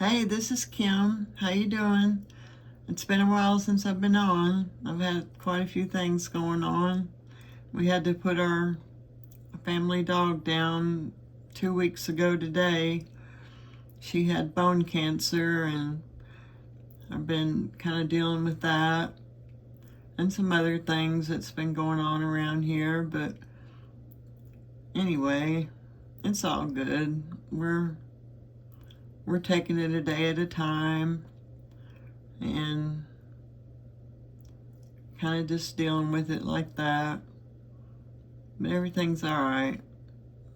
Hey, this is Kim. How you doing? It's been a while since I've been on. I've had quite a few things going on. We had to put our family dog down 2 weeks ago today. She had bone cancer, and I've been kind of dealing with that and some other things that's been going on around here. But anyway, it's all good. We're taking it a day at a time and kind of just dealing with it like that. But everything's all right.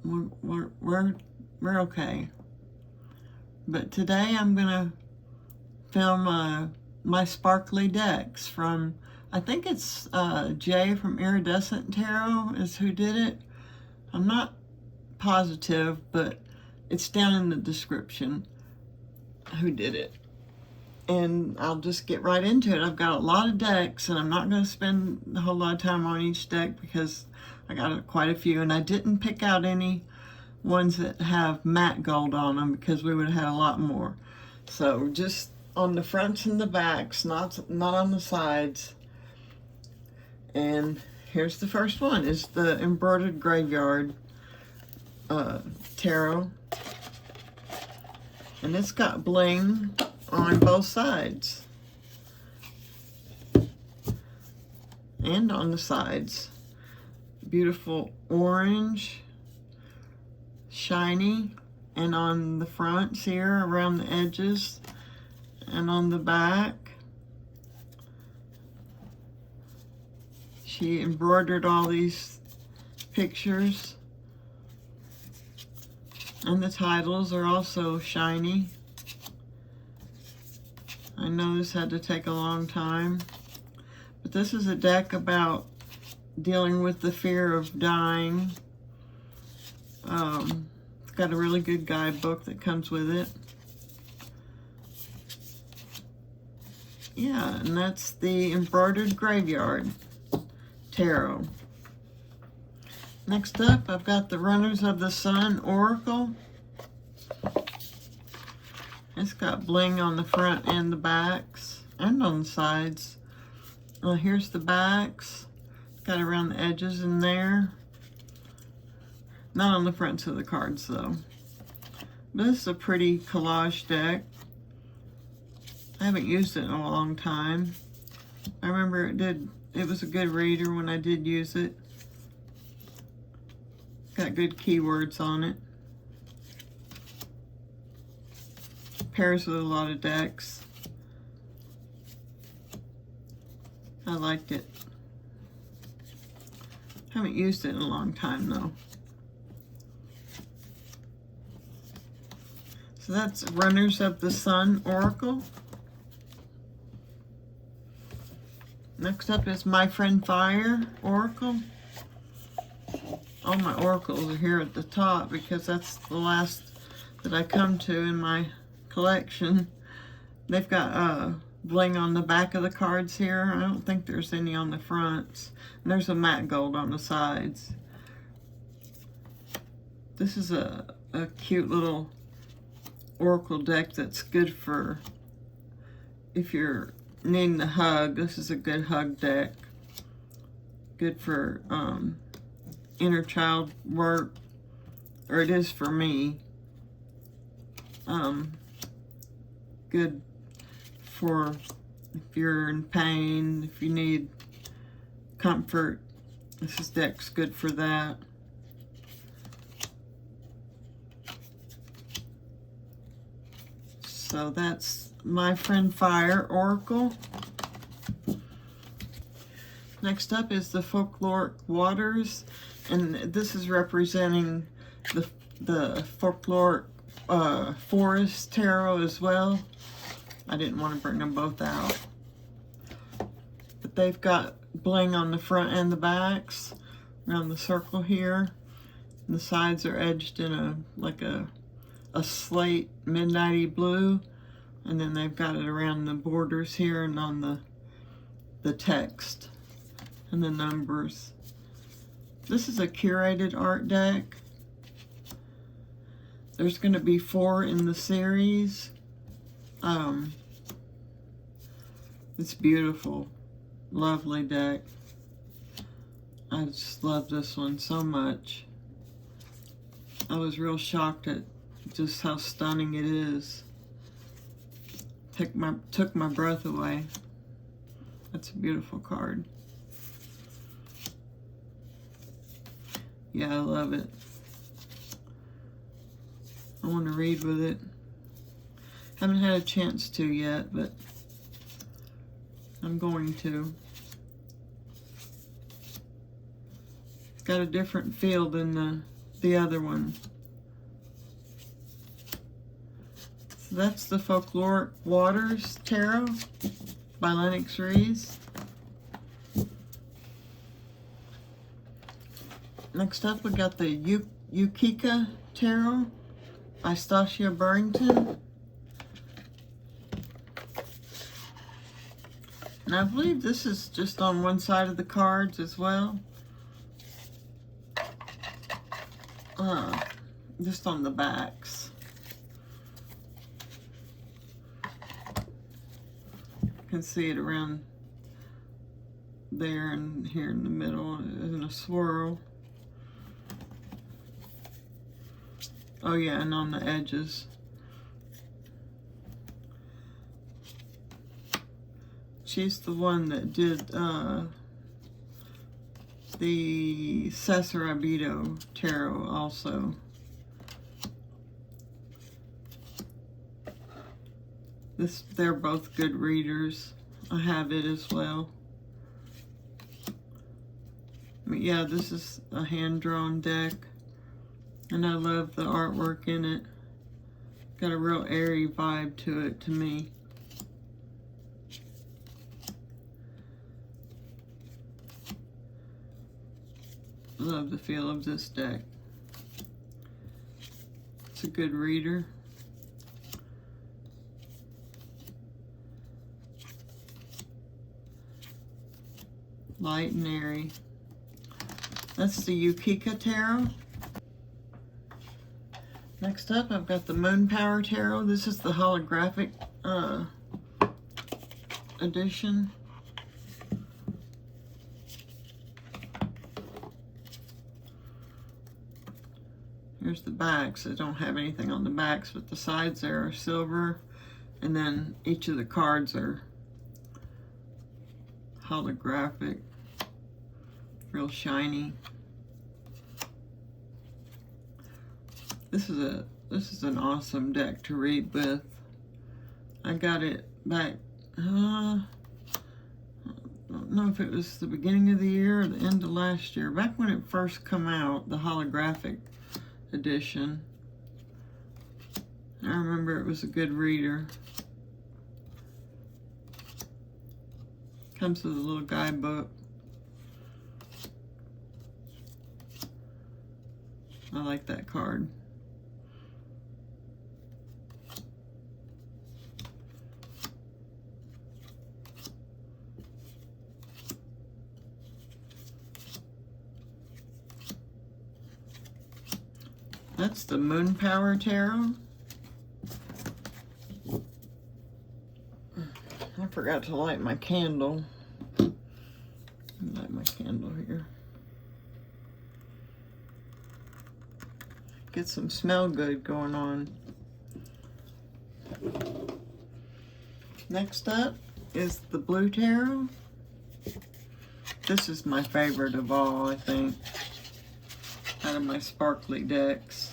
We're okay. But today I'm gonna film my sparkly decks from, I think it's Jay from Iridescent Tarot is who did it. I'm not positive, but it's down in the description who did it. And I'll just get right into it. I've got a lot of decks, and I'm not going to spend a whole lot of time on each deck because I got quite a few, and I didn't pick out any ones that have matte gold on them because we would have had a lot more. So just on the fronts and the backs, not on the sides. And here's the first one. It's the Embroidered Graveyard Tarot. And it's got bling on both sides and on the sides. Beautiful orange, shiny, and on the fronts here around the edges and on the back. She embroidered all these pictures, and the titles are also shiny. I know this had to take a long time, but this is a deck about dealing with the fear of dying. It's got a really good guidebook that comes with it. Yeah, and that's the Embroidered Graveyard Tarot. Next up, I've got the Runners of the Sun Oracle. It's got bling on the front and the backs and on the sides. Here's the backs. It's got around the edges in there. Not on the fronts of the cards though. But this is a pretty collage deck. I haven't used it in a long time. I remember it was a good reader when I did use it. Got good keywords on it. Pairs with a lot of decks. I liked it. Haven't used it in a long time though. So that's Runners of the Sun Oracle. Next up is My Friend Fire Oracle. All my oracles are here at the top because that's the last that I come to in my collection. They've got bling on the back of the cards here. I don't think there's any on the fronts. And there's a matte gold on the sides. This is a cute little oracle deck that's good for if you're needing a hug. This is a good hug deck. Good for inner child work, or it is for me. Good for if you're in pain, if you need comfort. This deck's good for that. So that's My Friend Fire Oracle. Next up is the Folkloric Waters, and this is representing the Folkloric Forest Tarot as well. I didn't want to bring them both out. But they've got bling on the front and the backs around the circle here. And the sides are edged in like a slate midnighty blue. And then they've got it around the borders here and on the text and the numbers. This is a curated art deck. There's going to be 4 in the series. It's beautiful, lovely deck. I just love this one so much. I was real shocked at just how stunning it is. Took my breath away. That's a beautiful card. Yeah, I love it. I want to read with it. Haven't had a chance to yet, but I'm going to. It's got a different feel than the other one. So that's the Folkloric Waters Tarot by Lennox Rees. Next up, we got the Ukika Tarot by Stacia Burrington. And I believe this is just on one side of the cards as well. Just on the backs. You can see it around there and here in the middle in a swirl. Oh yeah, and on the edges. She's the one that did the Cesarabito Tarot also. They're both good readers. I have it as well. But yeah, this is a hand-drawn deck. And I love the artwork in it. Got a real airy vibe to it to me. Love the feel of this deck. It's a good reader. Light and airy. That's the Ukika Tarot. Next up, I've got the Moon Power Tarot. This is the holographic edition. Here's the backs. I don't have anything on the backs, but the sides there are silver. And then each of the cards are holographic. Real shiny. This is an awesome deck to read with. I got it back, I don't know if it was the beginning of the year or the end of last year. Back when it first came out, the holographic edition. I remember it was a good reader. Comes with a little guidebook. I like that card. That's the Moon Power Tarot. I forgot to light my candle. Light my candle here. Get some smell good going on. Next up is the Blue Tarot. This is my favorite of all, I think, out of my sparkly decks.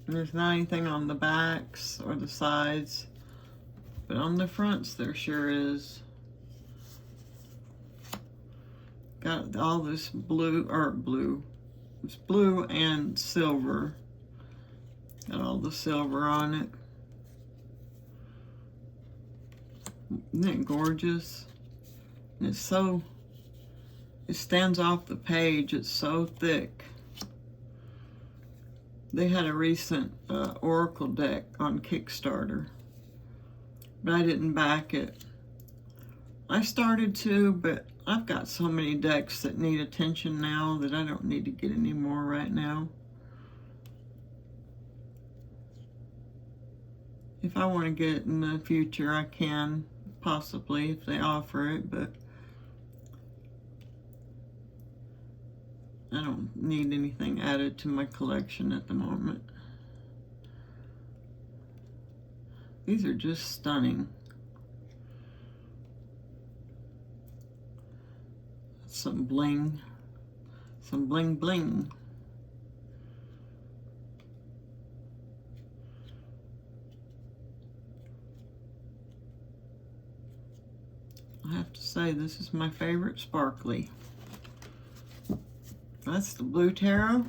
And there's not anything on the backs or the sides, but on the fronts there sure is. Got all this it's blue and silver. Got all the silver on it. Isn't it gorgeous? And it stands off the page. It's so thick. They had a recent Oracle deck on Kickstarter, but I didn't back it. I started to, but I've got so many decks that need attention now that I don't need to get any more right now. If I want to get it in the future, I can, possibly, if they offer it, but I don't need anything added to my collection at the moment. These are just stunning. Some bling bling. I have to say, this is my favorite sparkly. That's the blue tarot.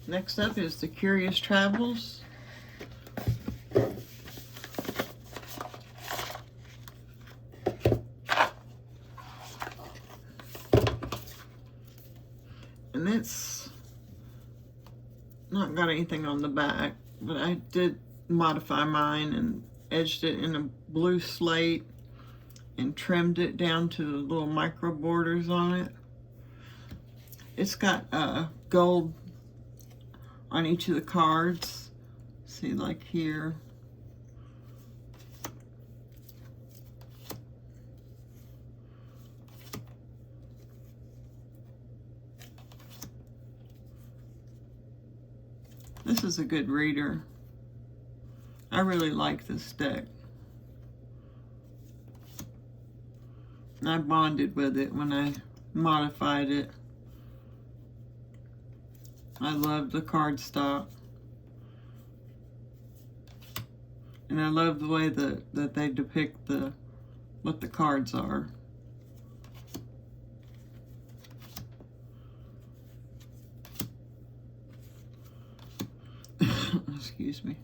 Next up is the Curious Travels. And it's not got anything on the back, but I did modify mine and edged it in a blue slate and trimmed it down to the little micro borders on it. It's got gold on each of the cards. See, like here. This is a good reader. I really like this deck. And I bonded with it when I modified it. I love the cardstock. And I love the way that they depict what the cards are. Excuse me.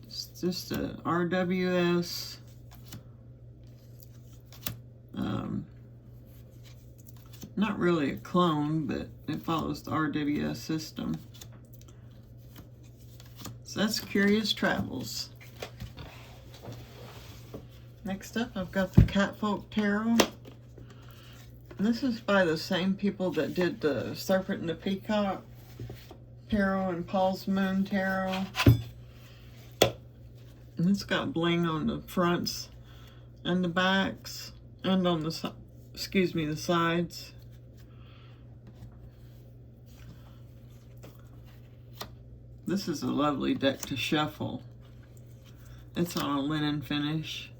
It's just a RWS. Not really a clone, but it follows the RWS system. So that's Curious Travels. Next up, I've got the Catfolk Tarot. This is by the same people that did the Serpent and the Peacock Tarot and Paul's Moon Tarot. And it's got bling on the fronts and the backs and on the the sides. This is a lovely deck to shuffle. It's on a linen finish.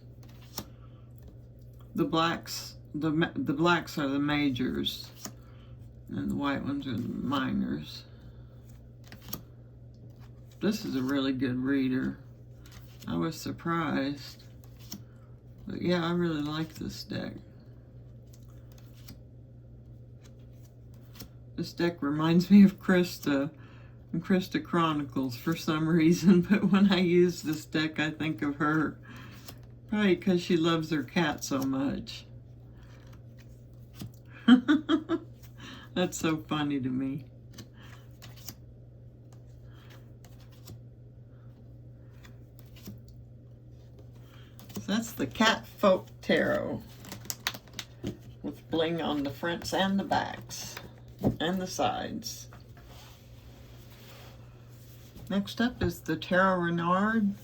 The blacks are the majors, and the white ones are the minors. This is a really good reader. I was surprised. But yeah, I really like this deck. This deck reminds me of Krista and Krista Chronicles for some reason, but when I use this deck, I think of her. Probably because she loves her cat so much. That's so funny to me. So that's the Catfolk Tarot with bling on the fronts and the backs and the sides. Next up is the Tarot Renard.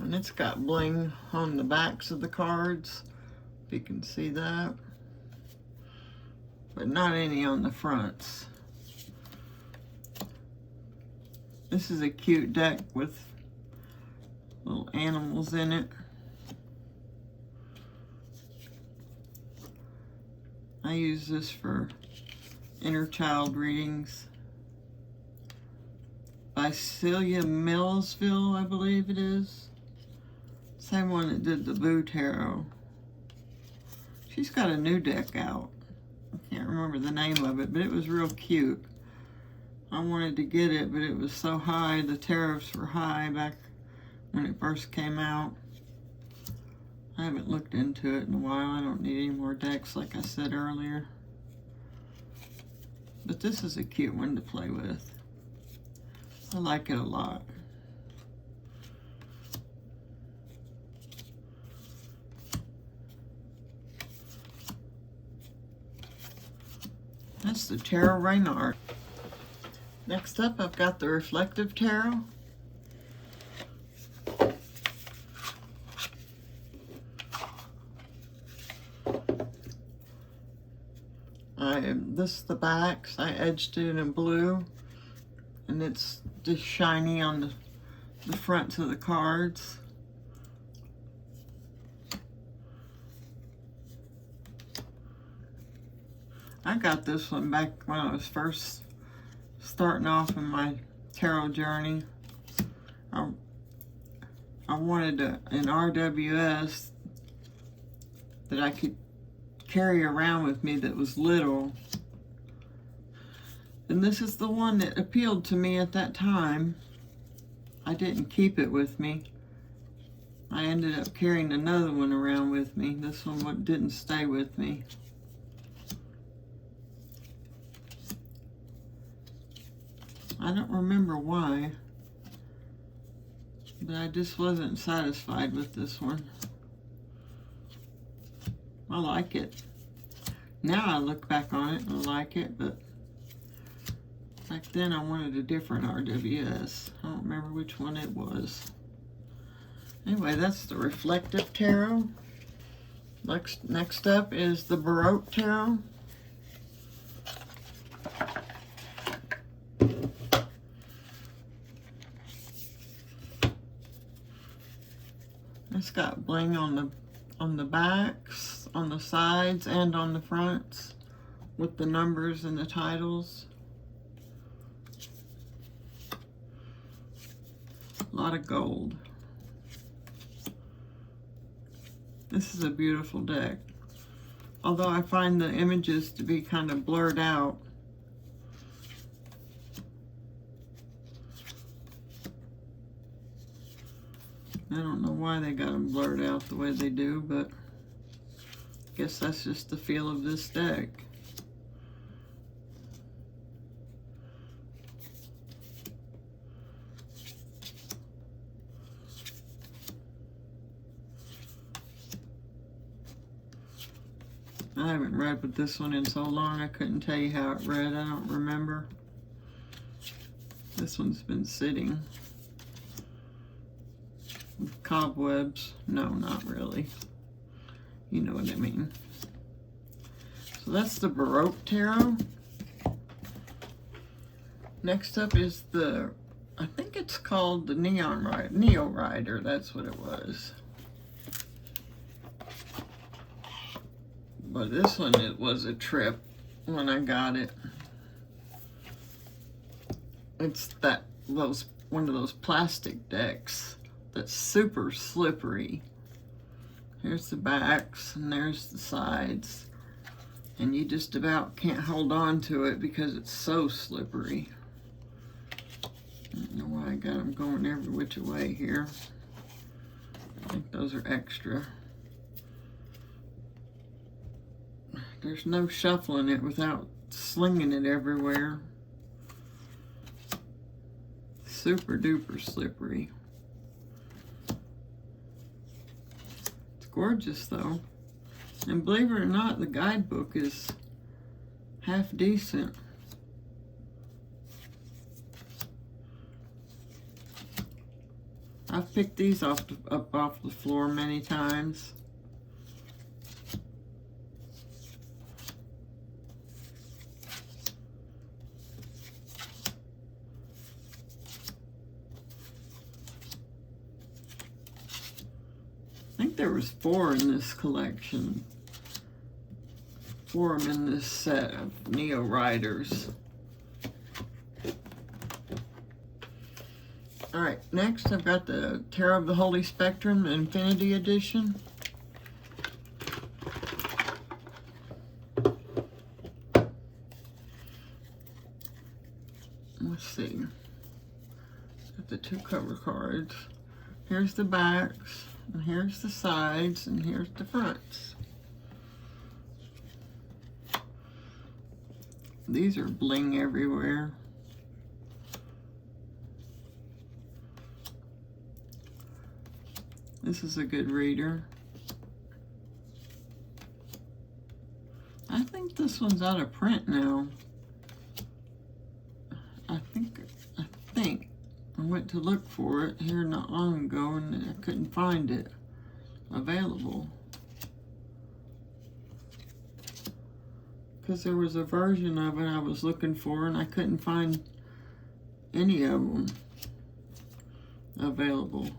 And it's got bling on the backs of the cards, if you can see that, but not any on the fronts. This is a cute deck with little animals in it. I use this for inner child readings. By Celia Millsville, I believe it is. Same one that did the Boo Tarot. She's got a new deck out. I can't remember the name of it, but it was real cute. I wanted to get it, but it was so high. The tariffs were high back when it first came out. I haven't looked into it in a while. I don't need any more decks, like I said earlier. But this is a cute one to play with. I like it a lot. That's the Tarot Reynard. Next up, I've got the Reflective Tarot. This is the backs. I edged it in blue, and it's just shiny on the fronts of the cards. I got this one back when I was first starting off in my tarot journey. I wanted an RWS that I could carry around with me that was little. And this is the one that appealed to me at that time. I didn't keep it with me. I ended up carrying another one around with me. This one didn't stay with me. I don't remember why, but I just wasn't satisfied with this one. I like it. Now I look back on it and I like it, but back then I wanted a different RWS. I don't remember which one it was. Anyway, that's the Reflective Tarot. Next up is the Baroque Tarot. It's got bling on the backs, on the sides, and on the fronts with the numbers and the titles. A lot of gold. This is a beautiful deck. Although I find the images to be kind of blurred out. I don't know why they got them blurred out the way they do, but I guess that's just the feel of this deck. I haven't read with this one in so long, I couldn't tell you how it read. I don't remember. This one's been sitting. Cobwebs. No, not really. You know what I mean. So that's the Baroque Tarot. Next up is the, I think it's called the Neo Rider. That's what it was. But this one, it was a trip when I got it. It's one of those plastic decks that's super slippery. Here's the backs and there's the sides. And you just about can't hold on to it because it's so slippery. I don't know why I got them going every which way here. I think those are extra. There's no shuffling it without slinging it everywhere. Super duper slippery. It's gorgeous though. And believe it or not, the guidebook is half decent. I've picked these up off the floor many times. I think there was 4 in this collection. 4 of them in this set of Neo Riders. Alright, next I've got the Tarot of the Holy Spectrum, the Infinity Edition. Let's see. Got the 2 cover cards. Here's the backs, and here's the sides, and here's the fronts. These are bling everywhere. This is a good reader. I think this one's out of print now. I think I went to look for it here not long ago and I couldn't find it available. Because there was a version of it I was looking for and I couldn't find any of them available.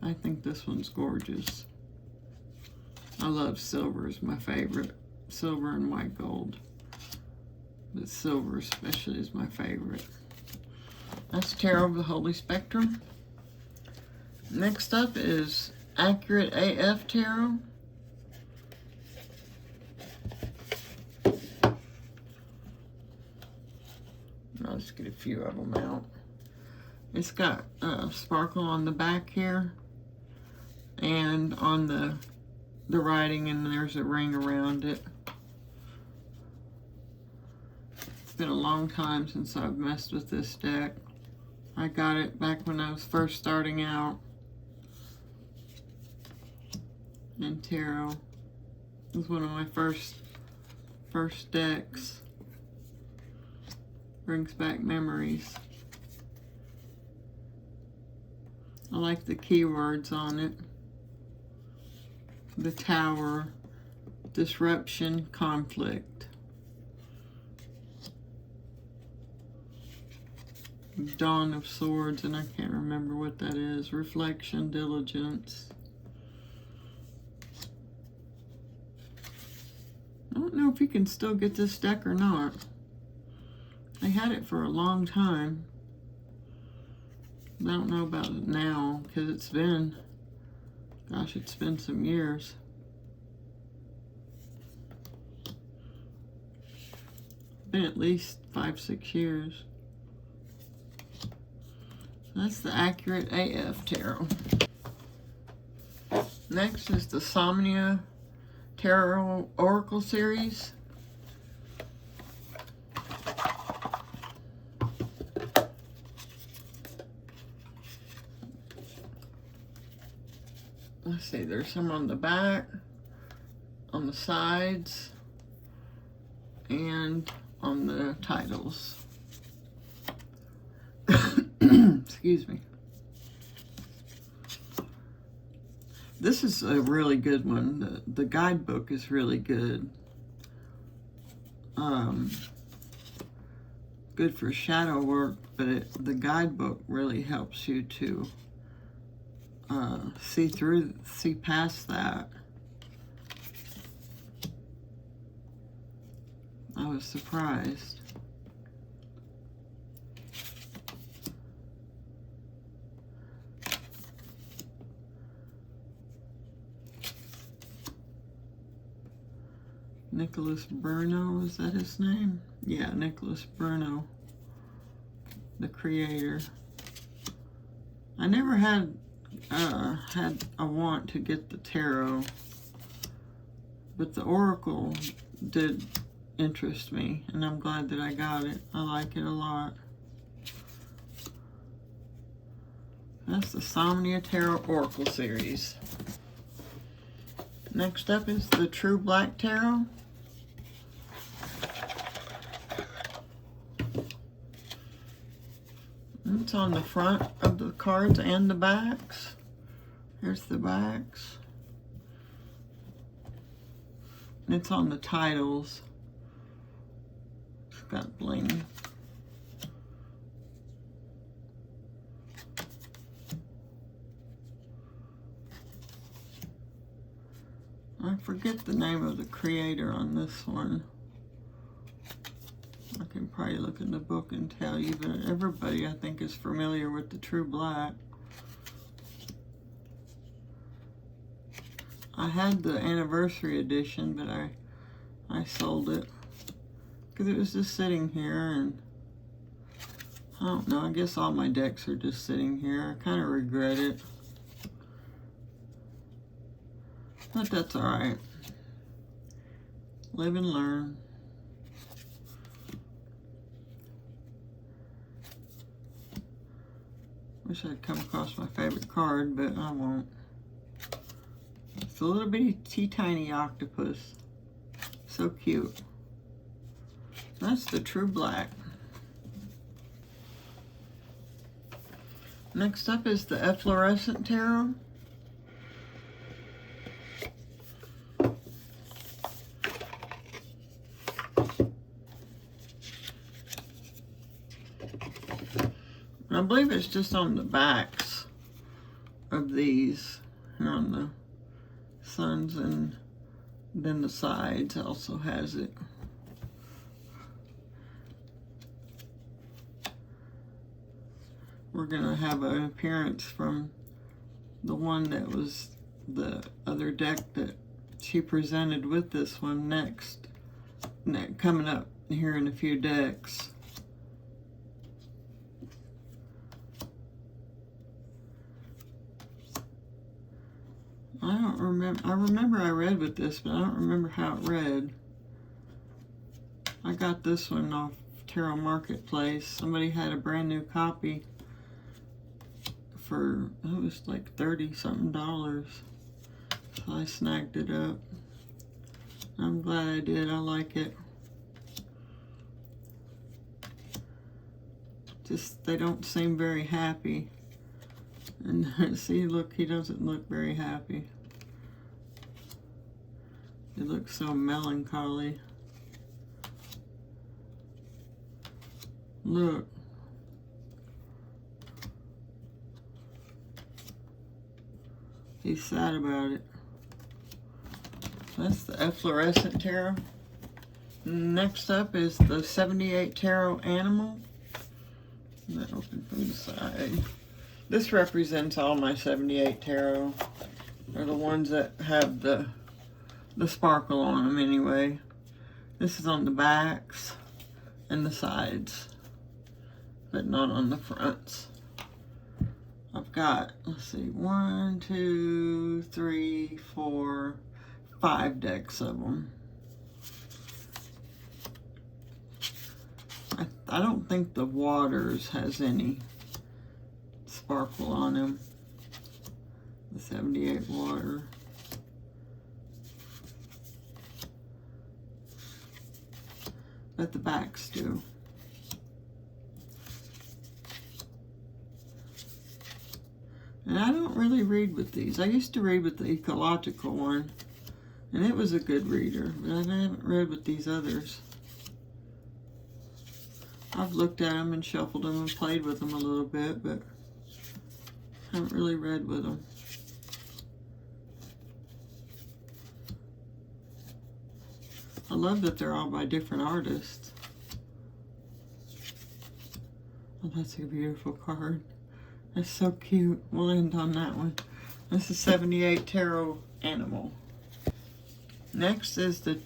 I think this one's gorgeous. I love silver, is my favorite. Silver and white gold. But silver especially is my favorite. That's Tarot of the Holy Spectrum. Next up is Accurate AF Tarot. I'll just get a few of them out. It's got sparkle on the back here and on the writing, and there's a ring around it. It's been a long time since I've messed with this deck. I got it back when I was first starting out in tarot. It was one of my first decks. Brings back memories. I like the keywords on it. The Tower, disruption, conflict. Dawn of Swords, and I can't remember what that is. Reflection, diligence. I don't know if you can still get this deck or not. I had it for a long time. I don't know about it now, because it's been, gosh, it's been some years. Been at least 5-6 years. That's the Accurate AF Tarot. Next is the Somnia Tarot Oracle Series. Let's see, there's some on the back, on the sides, and on the titles. Excuse me. This is a really good one. The guidebook is really good. Good for shadow work, but the guidebook really helps you to see past that. I was surprised. Nicholas Bruno, is that his name? Yeah, Nicholas Bruno, the creator. I never had a want to get the tarot, but the oracle did interest me, and I'm glad that I got it. I like it a lot. That's the Somnia Tarot Oracle Series. Next up is the True Black Tarot. It's on the front of the cards and the backs. Here's the backs. And it's on the titles. It's got bling. I forget the name of the creator on this one. I can probably look in the book and tell you, but everybody I think is familiar with the True Black. I had the anniversary edition, but I sold it because it was just sitting here, and I don't know, I guess all my decks are just sitting here. I kind of regret it, but that's all right. Live and learn. Wish I'd come across my favorite card, but I won't. It's a little bitty tiny octopus. So cute. That's the True Black. Next up is the Efflorescent Tarot. I believe it's just on the backs of these, here on the suns, and then the sides also has it. We're going to have an appearance from the one that was the other deck that she presented with this one next coming up here in a few decks. I don't remember. I remember I read with this, but I don't remember how it read. I got this one off Tarot Marketplace. Somebody had a brand new copy for, it was like $30-something. So I snagged it up. I'm glad I did. I like it. Just, they don't seem very happy. And see, look, he doesn't look very happy. He looks so melancholy. Look. He's sad about it. That's the Efflorescent Tarot. Next up is the 78 Tarot Animal. That open from the side. This represents all my 78 tarot. They're the ones that have the sparkle on them anyway. This is on the backs and the sides, but not on the fronts. I've got, let's see, 1, 2, 3, 4, 5 decks of them. I don't think the Waters has any sparkle on him. The 78 Water. But the backs do. And I don't really read with these. I used to read with the ecological one, and it was a good reader, but I haven't read with these others. I've looked at them and shuffled them and played with them a little bit, but haven't really read with them. I love that they're all by different artists. Oh, that's a beautiful card. That's so cute. We'll end on that one. This is 78 Tarot Animal. Next is the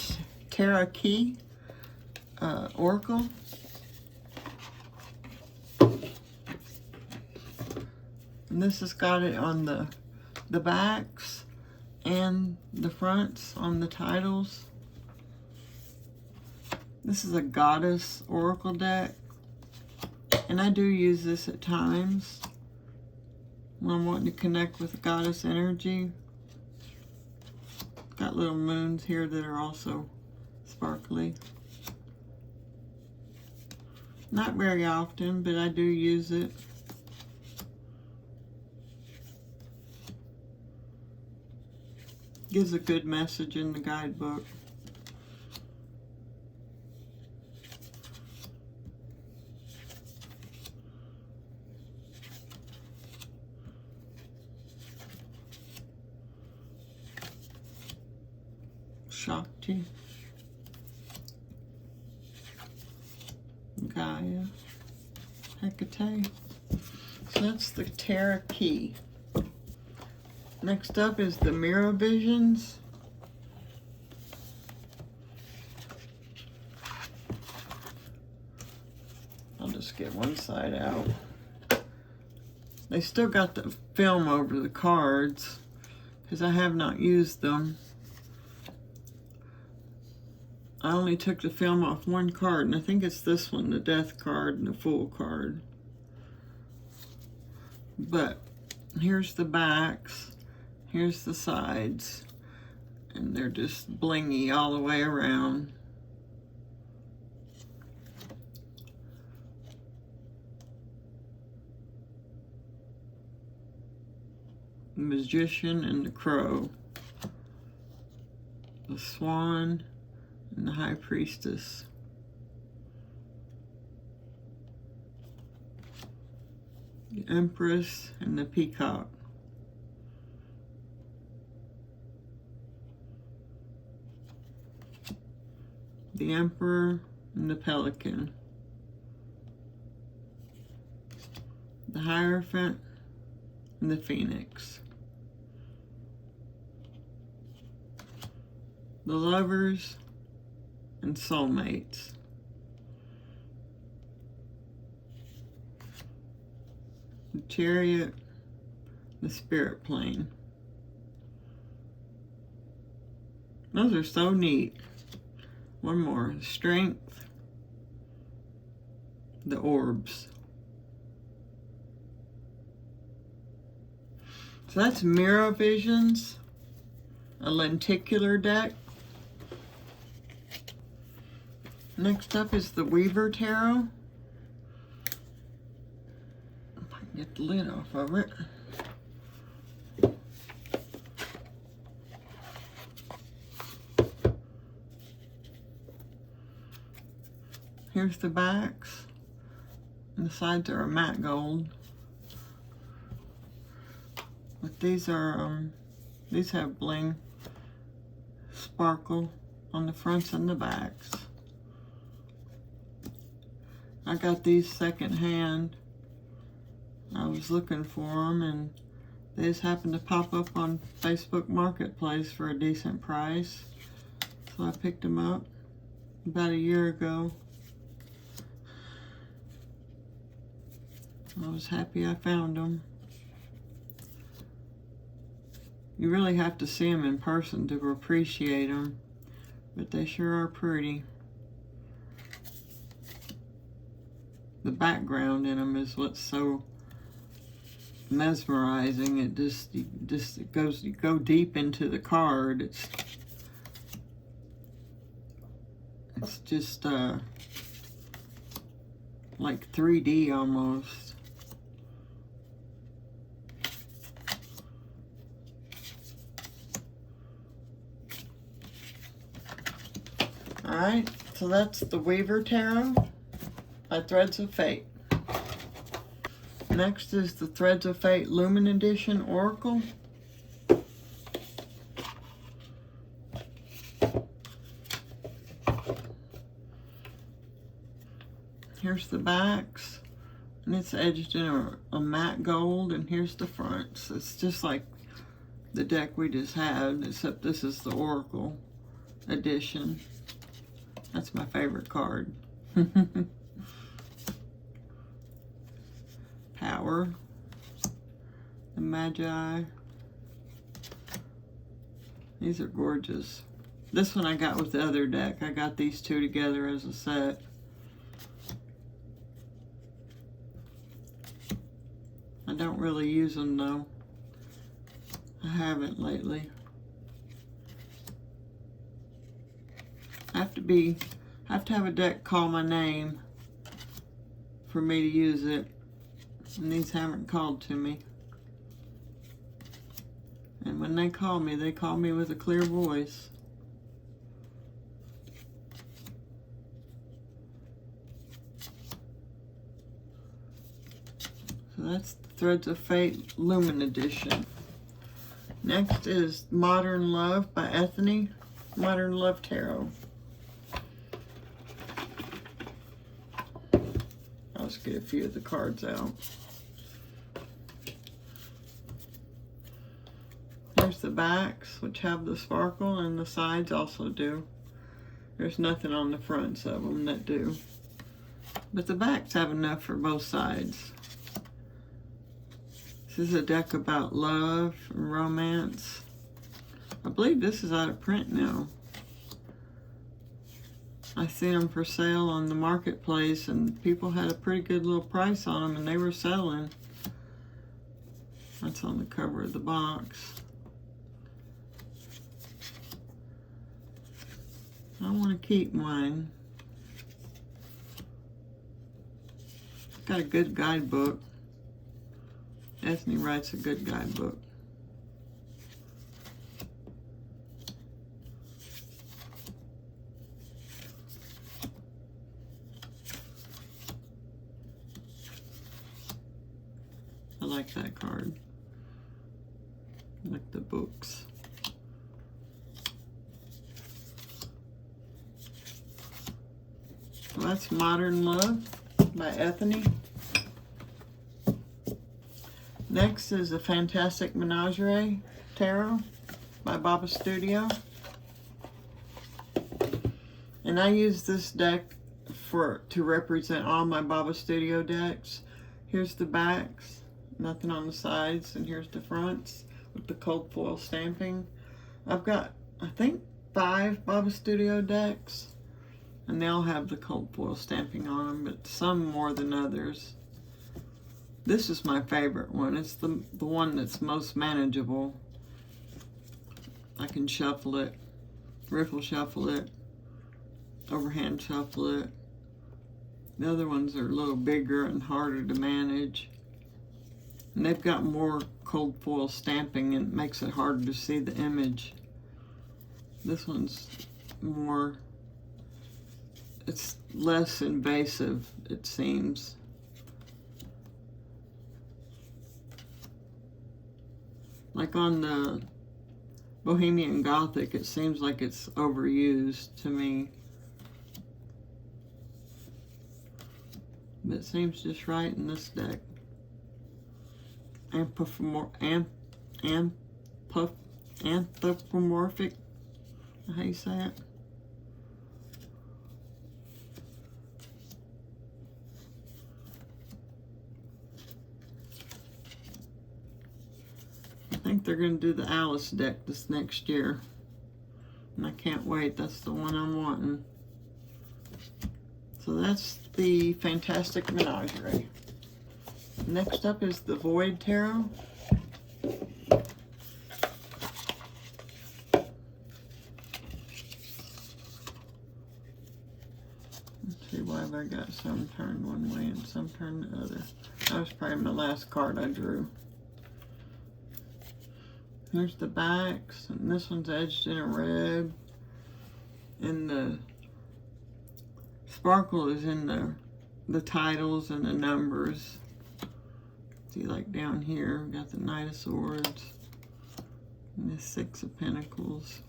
Tarot Key Oracle. And this has got it on the backs and the fronts on the titles. This is a Goddess Oracle deck. And I do use this at times when I'm wanting to connect with Goddess energy. Got little moons here that are also sparkly. Not very often, but I do use it. Gives a good message in the guidebook. Shakti, Gaia, Hecate. So that's the Tarot Key. Next up is the Mirror Visions. I'll just get one side out. They still got the film over the cards because I have not used them. I only took the film off one card, and I think it's this one, the Death card and the Fool card. But here's the backs, here's the sides, and they're just blingy all the way around. The Magician and the Crow, the Swan and the High Priestess, the Empress and the Peacock, the Emperor and the Pelican, the Hierophant and the Phoenix, the Lovers and Soulmates, the Chariot, the Spirit Plane. Those are so neat. One more, Strength, the Orbs. So that's Mirror Visions, a lenticular deck. Next up is the Weaver Tarot. If I can get the lid off of it. Here's the backs, and the sides are a matte gold. But these have bling, sparkle on the fronts and the backs. I got these secondhand. I was looking for them, and they just happened to pop up on Facebook Marketplace for a decent price. So I picked them up about a year ago. I was happy I found them. You really have to see them in person to appreciate them, but they sure are pretty. The background in them is what's so mesmerizing. It just goes, you go deep into the card. It's just like 3D almost. Alright, so that's the Weaver Tarot by Threads of Fate. Next is the Threads of Fate Lumen Edition Oracle. Here's the backs, and it's edged in a matte gold, and here's the fronts. It's just like the deck we just had, except this is the Oracle Edition. That's my favorite card. Power, the Magi. These are gorgeous. This one I got with the other deck. I got these two together as a set. I don't really use them though. I haven't lately. I have to have a deck call my name for me to use it, and these haven't called to me. And when they call me with a clear voice. So that's Threads of Fate Lumen Edition. Next is Modern Love by Ethne, Modern Love Tarot. I'll just get a few of the cards out. Here's the backs, which have the sparkle, and the sides also do. There's nothing on the fronts of them that do. But the backs have enough for both sides. This is a deck about love and romance. I believe this is out of print now. I seen them for sale on the marketplace, and people had a pretty good little price on them, and they were selling. That's on the cover of the box. I want to keep mine. Got a good guidebook. Ethne writes a good guidebook. I like that card. I like the books. Well, that's Modern Love by Ethne. Next is a Fantastic Menagerie Tarot by Baba Studio. And I use this deck to represent all my Baba Studio decks. Here's the backs, nothing on the sides, and here's the fronts with the cold foil stamping. I've got, I think, 5 Baba Studio decks, and they all have the cold foil stamping on them, but some more than others. This is my favorite one. It's the one that's most manageable. I can shuffle it, riffle shuffle it, overhand shuffle it. The other ones are a little bigger and harder to manage. And they've got more cold foil stamping and it makes it harder to see the image. This one's more, it's less invasive, it seems. Like on the Bohemian Gothic, it seems like it's overused to me. But it seems just right in this deck. Anthropomorphic, how you say it? I think they're going to do the Alice deck this next year. And I can't wait. That's the one I'm wanting. So that's the Fantastic Menagerie. Next up is the Void Tarot. Let's see, why have I got some turned one way and some turned the other? That was probably my last card I drew. Here's the backs, and this one's edged in a red. And the sparkle is in the titles and the numbers. See, like down here, we got the Knight of Swords, and the 6 of Pentacles,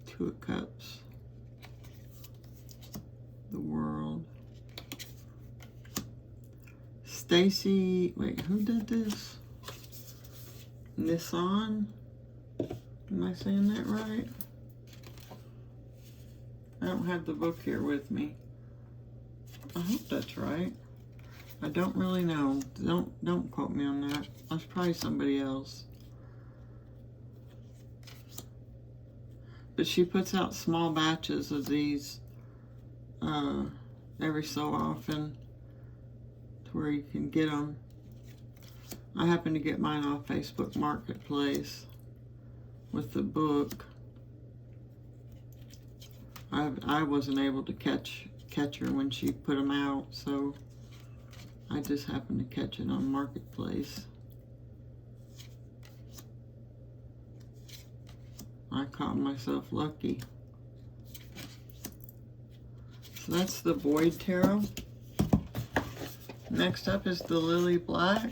2 of Cups, the World. Stacy, wait, who did this? Nissan? Am I saying that right? I don't have the book here with me. I hope that's right. I don't really know. Don't quote me on that. That's probably somebody else. But she puts out small batches of these every so often to where you can get them. I happen to get mine off Facebook Marketplace with the book. I wasn't able to catch her when she put them out, so I just happened to catch it on Marketplace. I caught myself lucky. So that's the Void Tarot. Next up is the Lily Black.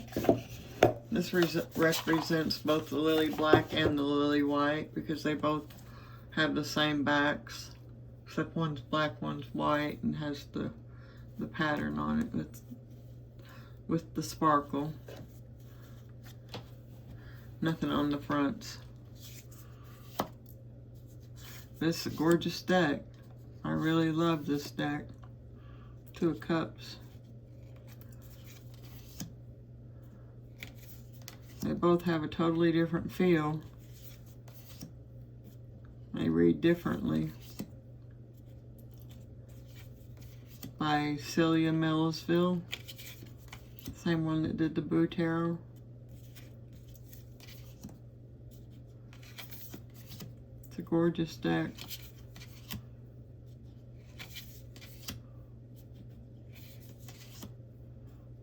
This represents both the Lily Black and the Lily White because they both have the same backs, except one's black, one's white, and has the pattern on it with the sparkle. Nothing on the fronts. It's a gorgeous deck. I really love this deck. 2 of Cups. They both have a totally different feel. They read differently. By Celia Millersville. Same one that did the Boo Tarot. gorgeous deck.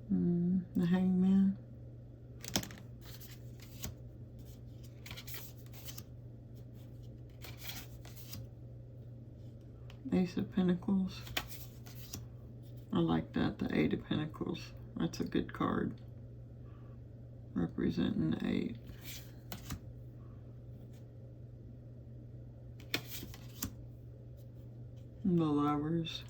The Hangman. Ace of Pentacles. I like that, the Eight of Pentacles. That's a good card. Representing the 8. And the Lovers.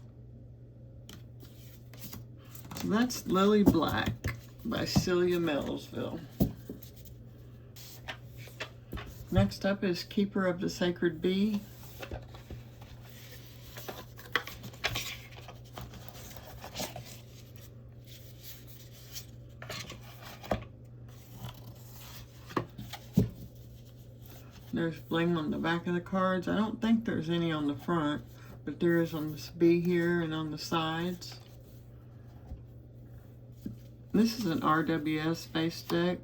So that's Lily Black by Celia Melville. Next up is Keeper of the Sacred Bee. There's bling on the back of the cards. I don't think there's any on the front, but there is on this bee here and on the sides. This is an RWS base deck.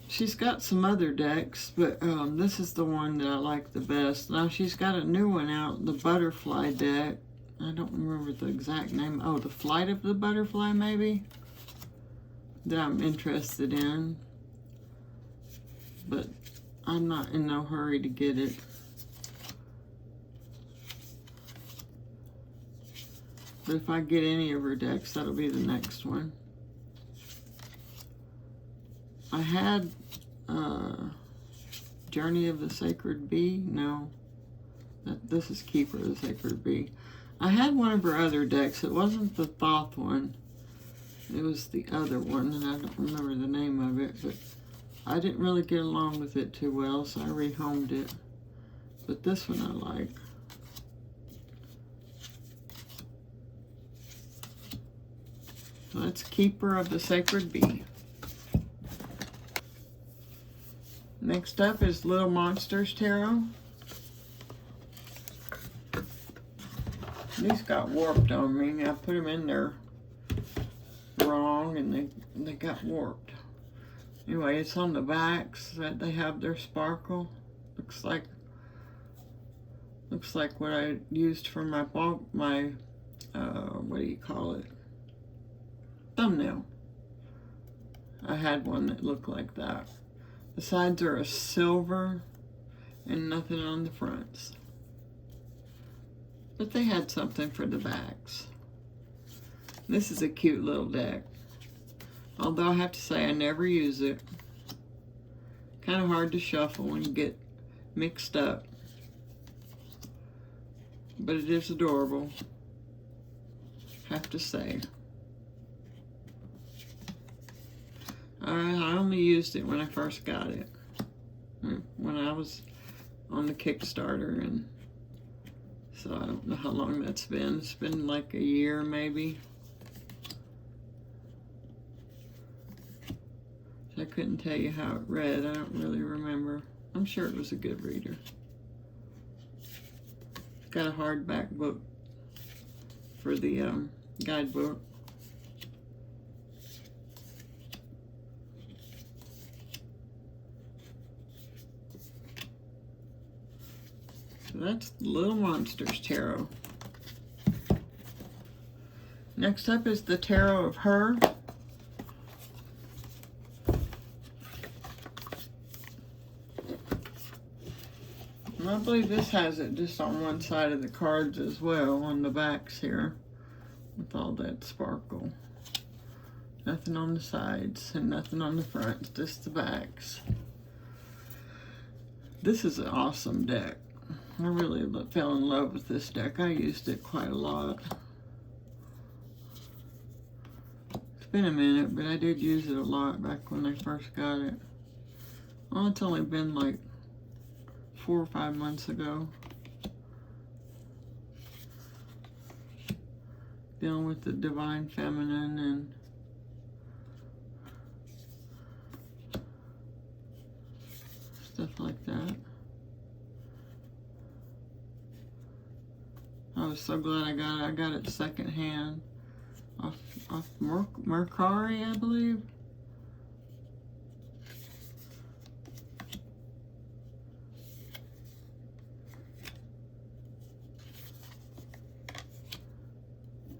She's got some other decks, but this is the one that I like the best. Now she's got a new one out, the Butterfly deck. I don't remember the exact name. Oh, the Flight of the Butterfly, maybe? That I'm interested in. But I'm not in no hurry to get it. But if I get any of her decks, that'll be the next one. I had Journey of the Sacred Bee. No, this is Keeper of the Sacred Bee. I had one of her other decks. It wasn't the Thoth one. It was the other one, and I don't remember the name of it, but I didn't really get along with it too well, so I rehomed it. But this one I like. So that's Keeper of the Sacred Bee. Next up is Little Monsters Tarot. These got warped on me. I put them in there wrong and they got warped. Anyway, it's on the backs that they have their sparkle. Looks like what I used for my what do you call it? Thumbnail. I had one that looked like that. The sides are a silver and nothing on the fronts. But they had something for the backs. This is a cute little deck. Although I have to say I never use it. Kind of hard to shuffle and get mixed up. But it is adorable. Have to say. I only used it when I first got it. When I was on the Kickstarter, and so I don't know how long that's been. It's been like a year maybe. I couldn't tell you how it read. I don't really remember. I'm sure it was a good reader. Got a hardback book for the guidebook. So that's Little Monsters Tarot. Next up is the Tarot of Her. And I believe this has it just on one side of the cards as well, on the backs here, with all that sparkle. Nothing on the sides and nothing on the fronts, just the backs. This is an awesome deck. I really fell in love with this deck. I used it quite a lot. It's been a minute, but I did use it a lot back when I first got it. Well, it's only been like 4 or 5 months ago. Dealing with the Divine Feminine and stuff like that. I was so glad I got it. I got it secondhand off Mercari, I believe.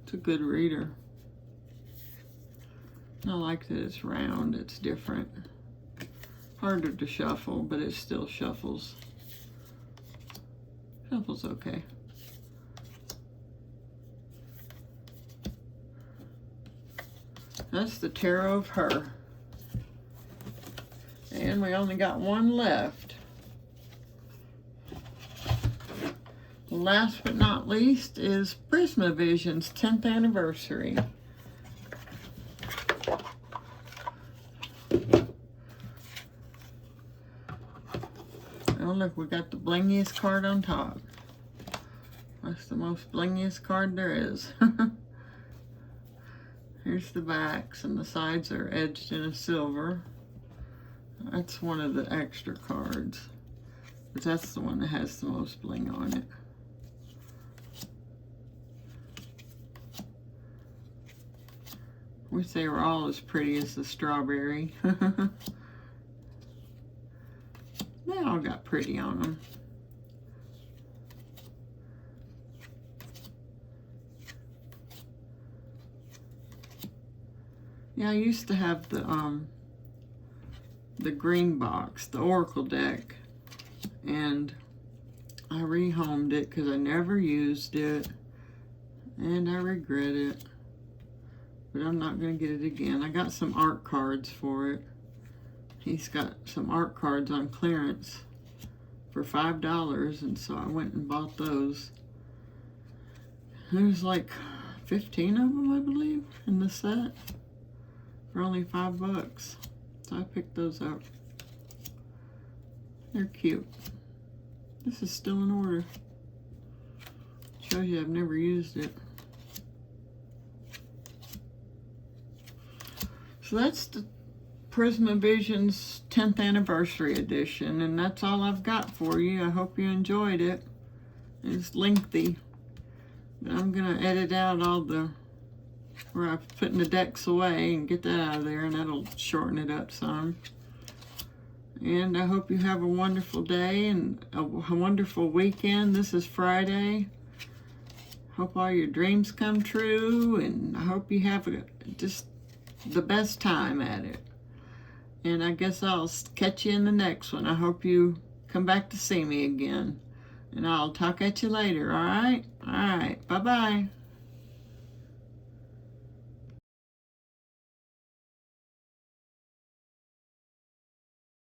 It's a good reader. I like that it's round, it's different. Harder to shuffle, but it still shuffles. Shuffles okay. That's the Tarot of Her. And we only got one left. Last but not least is Prismavision's 10th anniversary. Oh look, we got the blingiest card on top. That's the most blingiest card there is. Here's the backs, and the sides are edged in a silver. That's one of the extra cards, but that's the one that has the most bling on it. Wish they were all as pretty as the strawberry. They all got pretty on them. Yeah, I used to have the green box, the Oracle deck, and I rehomed it because I never used it, and I regret it. But I'm not going to get it again. I got some art cards for it. He's got some art cards on clearance for $5, and so I went and bought those. There's like 15 of them, I believe, in the set for only $5. So I picked those up. They're cute. This is still in order. Shows you I've never used it. So that's the Prismavision's 10th anniversary edition, and that's all I've got for you. I hope you enjoyed it. It's lengthy, but I'm gonna edit out all the where I'm putting the decks away and get that out of there, and that'll shorten it up some. And I hope you have a wonderful day and a wonderful weekend. This is Friday. Hope all your dreams come true, and I hope you have just the best time at it. And I guess I'll catch you in the next one. I hope you come back to see me again. And I'll talk at you later, all right? All right, bye-bye.